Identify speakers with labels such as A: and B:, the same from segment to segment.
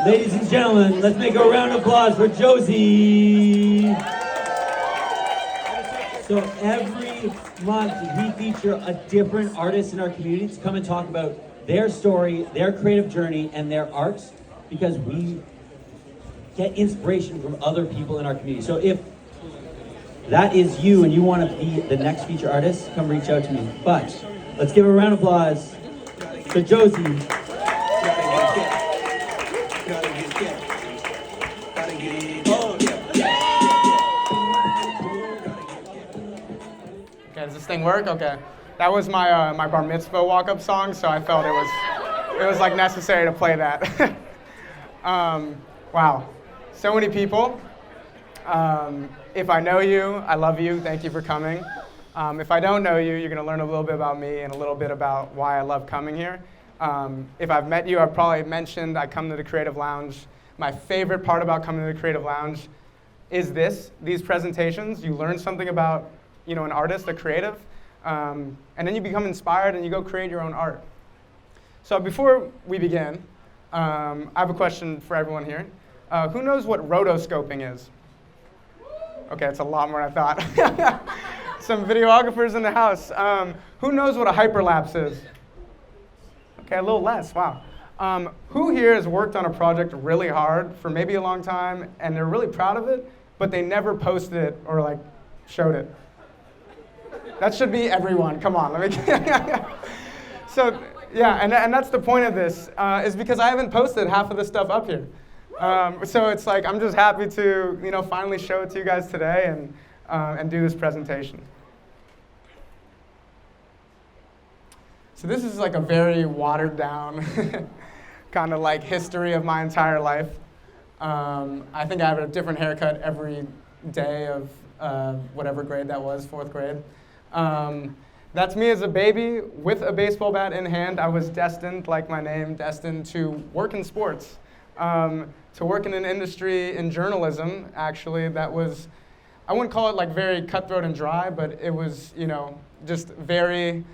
A: Ladies and gentlemen, let's make a round of applause for Jozy. So every month we feature a different artist in our community to come and talk about their story, their creative journey, and their arts, because we get inspiration from other people in our community. So if that is you and you want to be the next feature artist, come reach out to me. But let's give a round of applause to Jozy.
B: Okay, does this thing work? Okay. That was my my bar mitzvah walk-up song, so I felt it was like necessary to play that. Wow, so many people. If I know you, I love you. Thank you for coming. If I don't know you, you're going to learn a little bit about me and a little bit about why I love coming here. If I've met you, I've probably mentioned I come to the Creative Lounge. My favorite part about coming to the Creative Lounge is these presentations. You learn something about, an artist, a creative, and then you become inspired and you go create your own art. So before we begin, I have a question for everyone here. Who knows what rotoscoping is? Okay, it's a lot more than I thought. Some videographers in the house. Who knows what a hyperlapse is? Okay, a little less, wow. Who here has worked on a project really hard for maybe a long time and they're really proud of it, but they never posted it or showed it? That should be everyone, come on, let me. So, yeah, and that's the point of this, is because I haven't posted half of the stuff up here. So it's like, I'm just happy to, finally show it to you guys today and do this presentation. So this is like a very watered down kind of history of my entire life. I think I have a different haircut every day of whatever grade that was, 4th grade. That's me as a baby with a baseball bat in hand. I was destined, like my name, destined to work in sports. To work in an industry in journalism, actually, that was, I wouldn't call it very cutthroat and dry, but it was, just very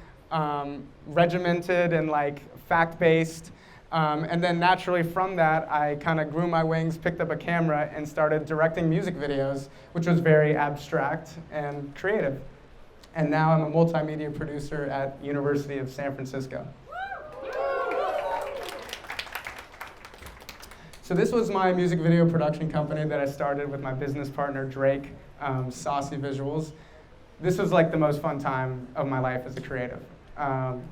B: regimented and fact-based. And then naturally from that, I kind of grew my wings, picked up a camera, and started directing music videos, which was very abstract and creative. And now I'm a multimedia producer at University of San Francisco. So this was my music video production company that I started with my business partner, Drake, Saucy Visuals. This was the most fun time of my life as a creative.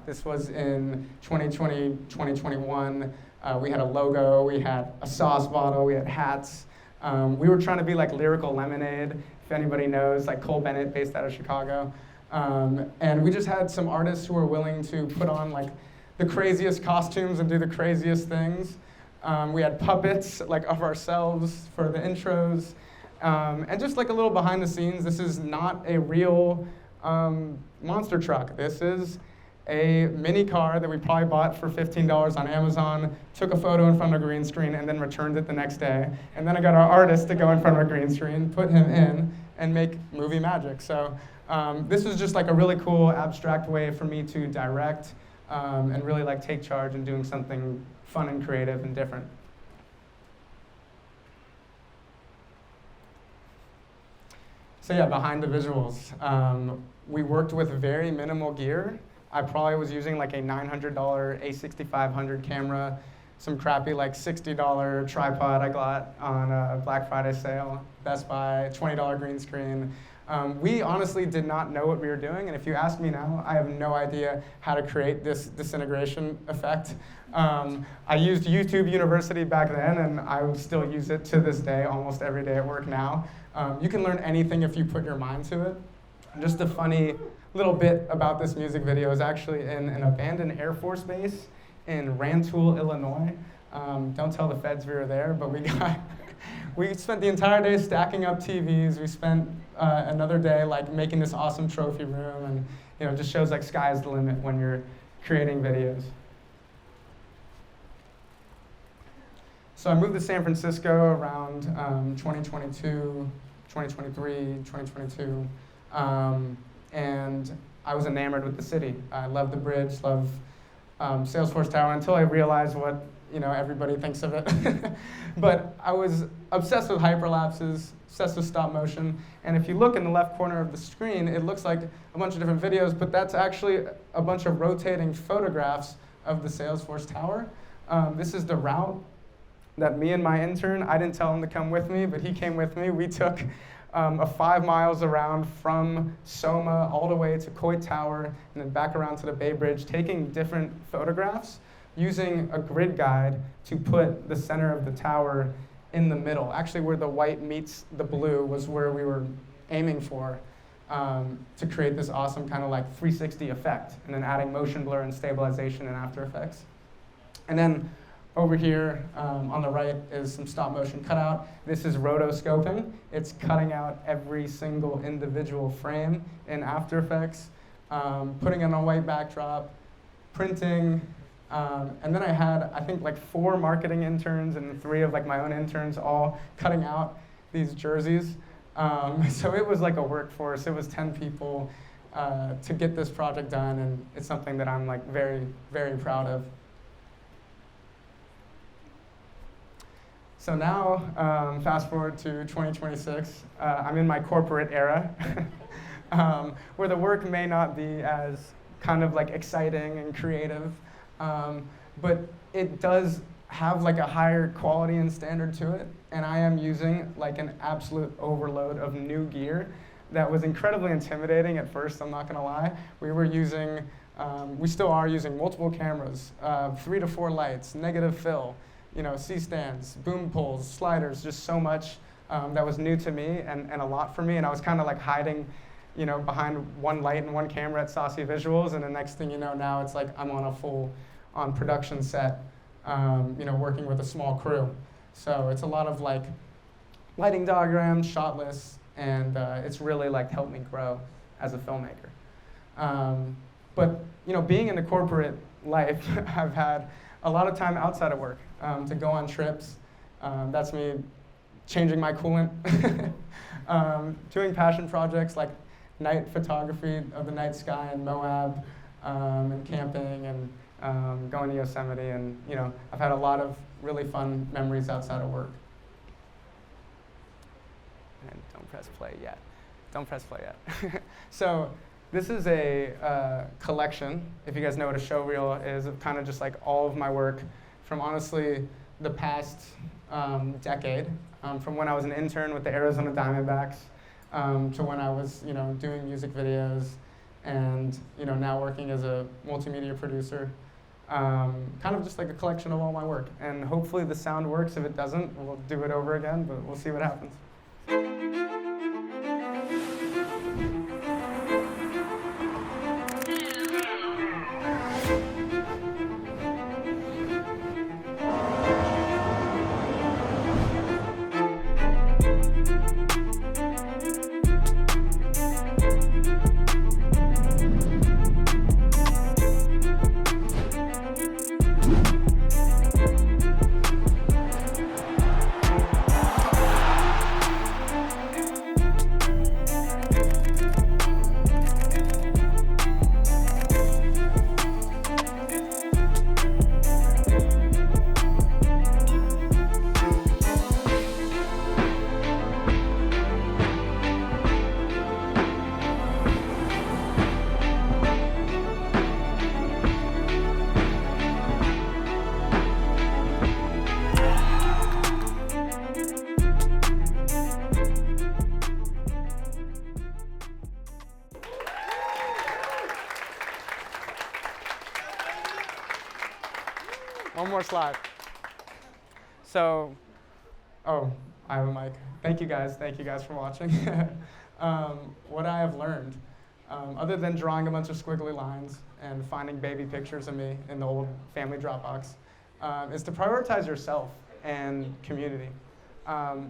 B: This was in 2020, 2021. We had a logo, we had a sauce bottle, we had hats. We were trying to be like Lyrical Lemonade, if anybody knows, Cole Bennett, based out of Chicago. And we just had some artists who were willing to put on the craziest costumes and do the craziest things. We had puppets of ourselves for the intros. And just a little behind the scenes, this is not a real monster truck. This is a mini car that we probably bought for $15 on Amazon, took a photo in front of a green screen, and then returned it the next day. And then I got our artist to go in front of a green screen, put him in, and make movie magic. So this was just a really cool, abstract way for me to direct and really take charge in doing something fun and creative and different. So yeah, behind the visuals. We worked with very minimal gear. I probably was using a $900 A6500 camera, some crappy $60 tripod I got on a Black Friday sale, Best Buy, $20 green screen. We honestly did not know what we were doing, and if you ask me now, I have no idea how to create this disintegration effect. I used YouTube University back then, and I would still use it to this day, almost every day at work now. You can learn anything if you put your mind to it. Just a funny little bit about this music video is actually in an abandoned Air Force base in Rantoul, Illinois. Don't tell the feds we were there, but we spent the entire day stacking up TVs. We spent another day making this awesome trophy room, and it just shows sky's the limit when you're creating videos. So I moved to San Francisco around 2022, 2023, 2022, and I was enamored with the city. I loved the bridge, loved Salesforce Tower, until I realized what everybody thinks of it. But I was obsessed with hyperlapses, obsessed with stop motion. And if you look in the left corner of the screen, it looks like a bunch of different videos, but that's actually a bunch of rotating photographs of the Salesforce tower. This is the route that me and my intern, I didn't tell him to come with me, but he came with me. We took a 5 miles around from Soma all the way to Coit Tower and then back around to the Bay Bridge, taking different photographs, using a grid guide to put the center of the tower in the middle. Actually, where the white meets the blue was where we were aiming for, to create this awesome kind of like 360 effect, and then adding motion blur and stabilization in After Effects. And then over here on the right is some stop motion cutout. This is rotoscoping. It's cutting out every single individual frame in After Effects, putting it on a white backdrop, printing, and then I had, I think, like 4 marketing interns and 3 of like my own interns all cutting out these jerseys. So it was like a workforce. It was 10 people to get this project done, and it's something that I'm like very, very proud of. So now, fast forward to 2026, I'm in my corporate era, where the work may not be as kind of like exciting and creative, but it does have like a higher quality and standard to it, and I am using like an absolute overload of new gear that was incredibly intimidating at first, I'm not gonna lie. We were using, we still are using multiple cameras, 3 to 4 lights, negative fill, C-stands, boom poles, sliders, just so much that was new to me and a lot for me. And I was kind of like hiding, behind one light and one camera at Saucy Visuals. And the next thing you know, now it's like I'm on a full-on production set, working with a small crew. So it's a lot of like lighting diagrams, shot lists, and it's really like helped me grow as a filmmaker. But being in the corporate life, I've had a lot of time outside of work to go on trips. That's me changing my coolant, doing passion projects like night photography of the night sky in Moab, and camping, and going to Yosemite. And I've had a lot of really fun memories outside of work. And don't press play yet. Don't press play yet. So this is a collection, if you guys know what a showreel is, of kind of just like all of my work from honestly the past decade, from when I was an intern with the Arizona Diamondbacks to when I was doing music videos, and now working as a multimedia producer. Kind of just like a collection of all my work. And hopefully the sound works. If it doesn't, we'll do it over again, but we'll see what happens. One more slide. So, I have a mic. Thank you guys for watching. What I have learned, other than drawing a bunch of squiggly lines and finding baby pictures of me in the old family Dropbox, is to prioritize yourself and community.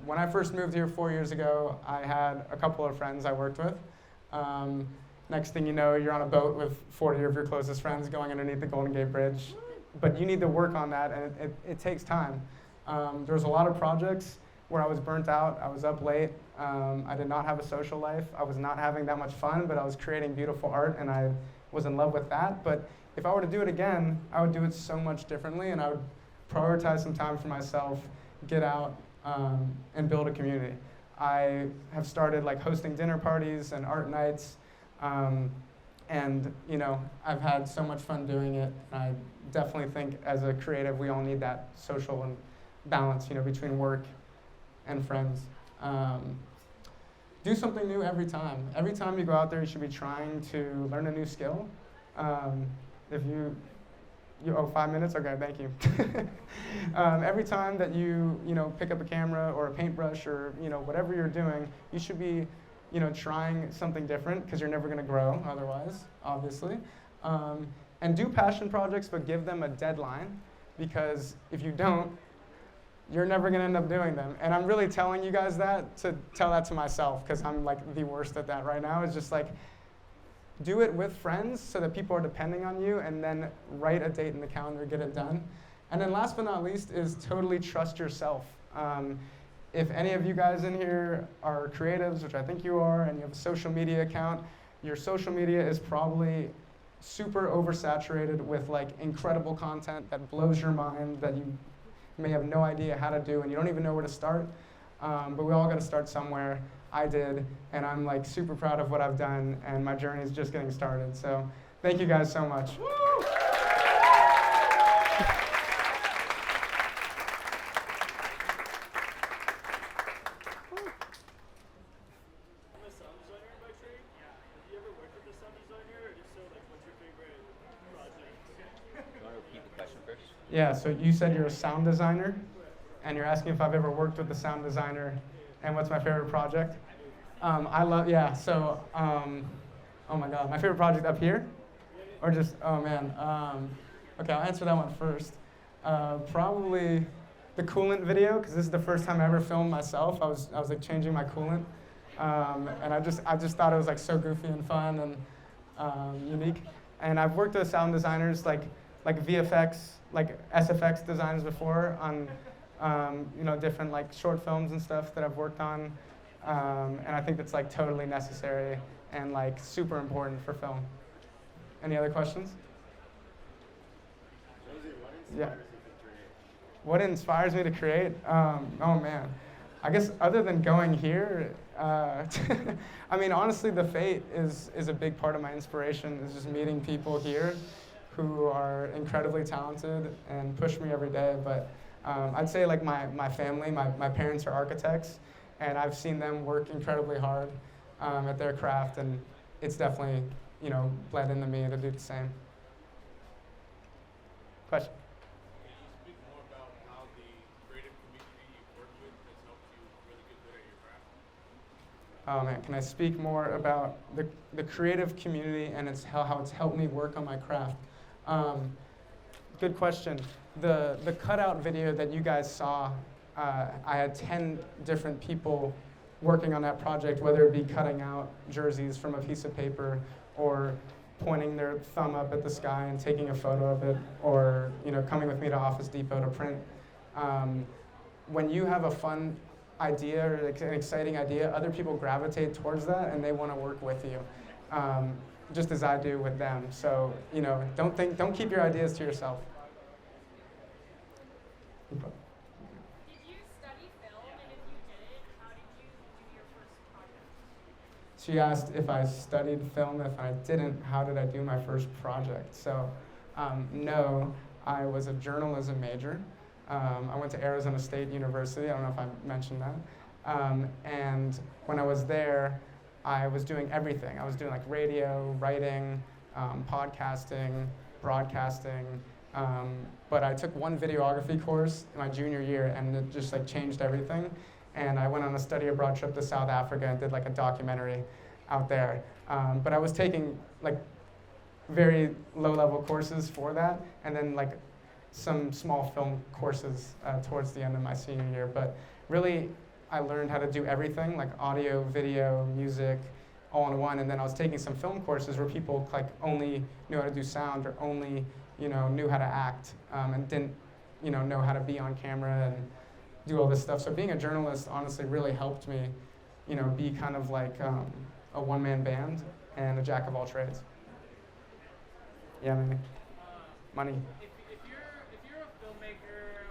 B: When I first moved here 4 years ago, I had a couple of friends I worked with. Next thing you know, you're on a boat with 40 of your closest friends going underneath the Golden Gate Bridge. But you need to work on that, and it takes time. There was a lot of projects where I was burnt out. I was up late. I did not have a social life. I was not having that much fun, but I was creating beautiful art, and I was in love with that. But if I were to do it again, I would do it so much differently, and I would prioritize some time for myself, get out, and build a community. I have started like hosting dinner parties and art nights, and you know, I've had so much fun doing it. I definitely think as a creative, we all need that social and balance, you know, between work and friends. Do something new every time. Every time you go out there, you should be trying to learn a new skill. If you 5 minutes? Okay, thank you. Every time that you know, pick up a camera or a paintbrush or, you know, whatever you're doing, you should be, you know, trying something different because you're never going to grow otherwise, obviously. And do passion projects, but give them a deadline, because if you don't, you're never going to end up doing them. And I'm really telling you guys that to tell that to myself, because I'm like the worst at that right now. It's just like, do it with friends so that people are depending on you, and then write a date in the calendar, get it done. And then last but not least is totally trust yourself. If any of you guys in here are creatives, which I think you are, and you have a social media account, your social media is probably super oversaturated with like incredible content that blows your mind, that you may have no idea how to do, and you don't even know where to start. But we all got to start somewhere. I did, and I'm like super proud of what I've done, and my journey is just getting started. So thank you guys so much. Woo! Yeah, so you said you're a sound designer, and you're asking if I've ever worked with a sound designer, and what's my favorite project? I love, yeah, so, oh my God, my favorite project up here? Or just, oh man, okay, I'll answer that one first. Probably the coolant video, because this is the first time I ever filmed myself. I was like changing my coolant, and I just thought it was like so goofy and fun and unique. And I've worked with sound designers like VFX, like SFX designers before on, you know, different like short films and stuff that I've worked on, and I think that's like totally necessary and like super important for film. Any other questions?
C: Jozy, what inspires
B: Yeah.
C: you to create?
B: What inspires me to create? Oh man, I guess other than going here, I mean honestly, the Faight is a big part of my inspiration. Is just meeting people here who are incredibly talented and push me every day. But I'd say like my family, my parents are architects, and I've seen them work incredibly hard at their craft, and it's definitely, you know, bled into me to do the same. Question?
C: Can you speak more about how the creative community you've worked with has helped you really get good at your craft?
B: Oh man, can I speak more about the creative community and how it's helped me work on my craft? Good question. The cutout video that you guys saw, I had 10 different people working on that project, whether it be cutting out jerseys from a piece of paper, or pointing their thumb up at the sky and taking a photo of it, or, you know, coming with me to Office Depot to print. When you have a fun idea or an exciting idea, other people gravitate towards that and they want to work with you, just as I do with them. So, you know, don't keep your ideas to yourself.
D: Did you study film, and if you didn't, how did you do your first project?
B: She asked if I studied film. If I didn't, how did I do my first project? So, no, I was a journalism major. I went to Arizona State University. I don't know if I mentioned that. And when I was there, I was doing everything. I was doing like radio, writing, podcasting, broadcasting. But I took one videography course in my junior year, and it just like changed everything. And I went on a study abroad trip to South Africa and did like a documentary out there. But I was taking like very low-level courses for that, and then like some small film courses towards the end of my senior year. But really, I learned how to do everything, like audio, video, music, all in one. And then I was taking some film courses where people like only knew how to do sound, or only, you know, knew how to act, and didn't, you know how to be on camera and do all this stuff. So being a journalist honestly really helped me, you know, be kind of like a one-man band and a jack of all trades. Yeah, maybe. Money.
E: If you're a filmmaker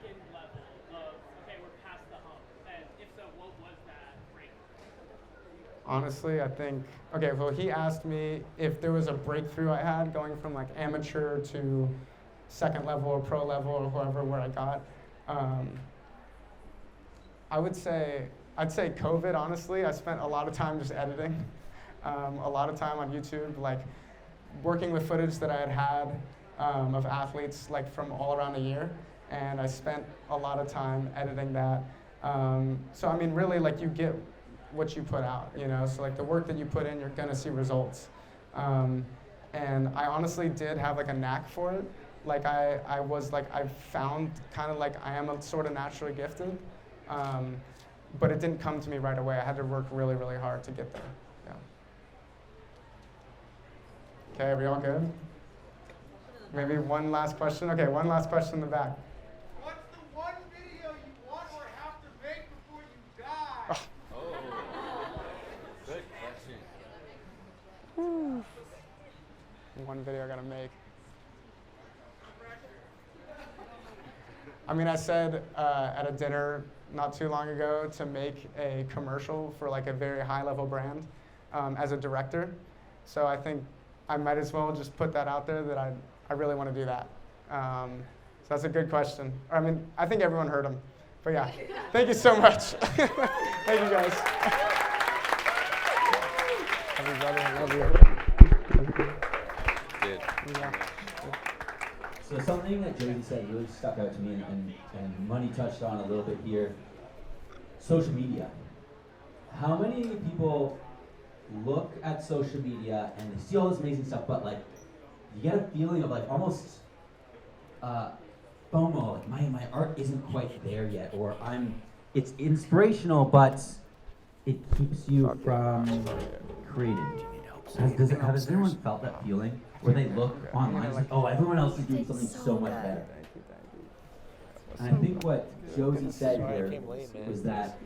E: second level of, okay, we're past the hump? And if so, what was that breakthrough?
B: Honestly, I think, okay, well, he asked me if there was a breakthrough I had going from like amateur to second level or pro level or whoever where I got. I'd say COVID, honestly. I spent a lot of time just editing, a lot of time on YouTube, like working with footage that I had of athletes like from all around the year. And I spent a lot of time editing that. So I mean, really, like you get what you put out, you know? So like the work that you put in, you're gonna see results. And I honestly did have like a knack for it. Like I found kind of like I am a sort of naturally gifted, but it didn't come to me right away. I had to work really, really hard to get there, yeah. Okay, are we all good? Maybe one last question? Okay, one last question in the back.
C: What's the one video you want or have to make before you die?
F: Good question.
B: One video I gotta make. I mean, I said at a dinner not too long ago to make a commercial for like a very high-level brand as a director. So I think I might as well just put that out there that I really want to do that. So that's a good question. I mean, I think everyone heard him. But yeah, thank you so much. Thank you guys. Everybody, I love you.
F: Good.
B: Yeah.
A: So something that Jozy said really stuck out to me, and Money touched on a little bit here. Social media. How many people look at social media and they see all this amazing stuff, but like you get a feeling of like almost FOMO, like my art isn't quite there yet, or it's inspirational, but it keeps you from creating. Has anyone felt that feeling where they look online, it's like, oh, everyone else is doing something so much better? And I think what Jozy said here was that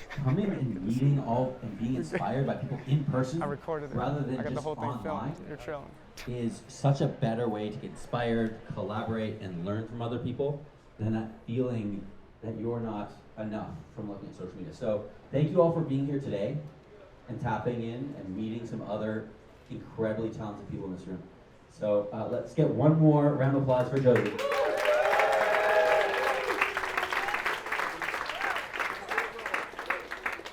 A: coming and meeting all and being inspired by people in person
B: I recorded it.
A: rather than
B: I got the
A: just
B: whole thing
A: online
B: filmed. You're chilling.
A: is such a better way to get inspired, collaborate, and learn from other people than that feeling that you're not enough from looking at social media. So thank you all for being here today and tapping in and meeting some other incredibly talented people in this room. So let's get one more round of applause for Jozy.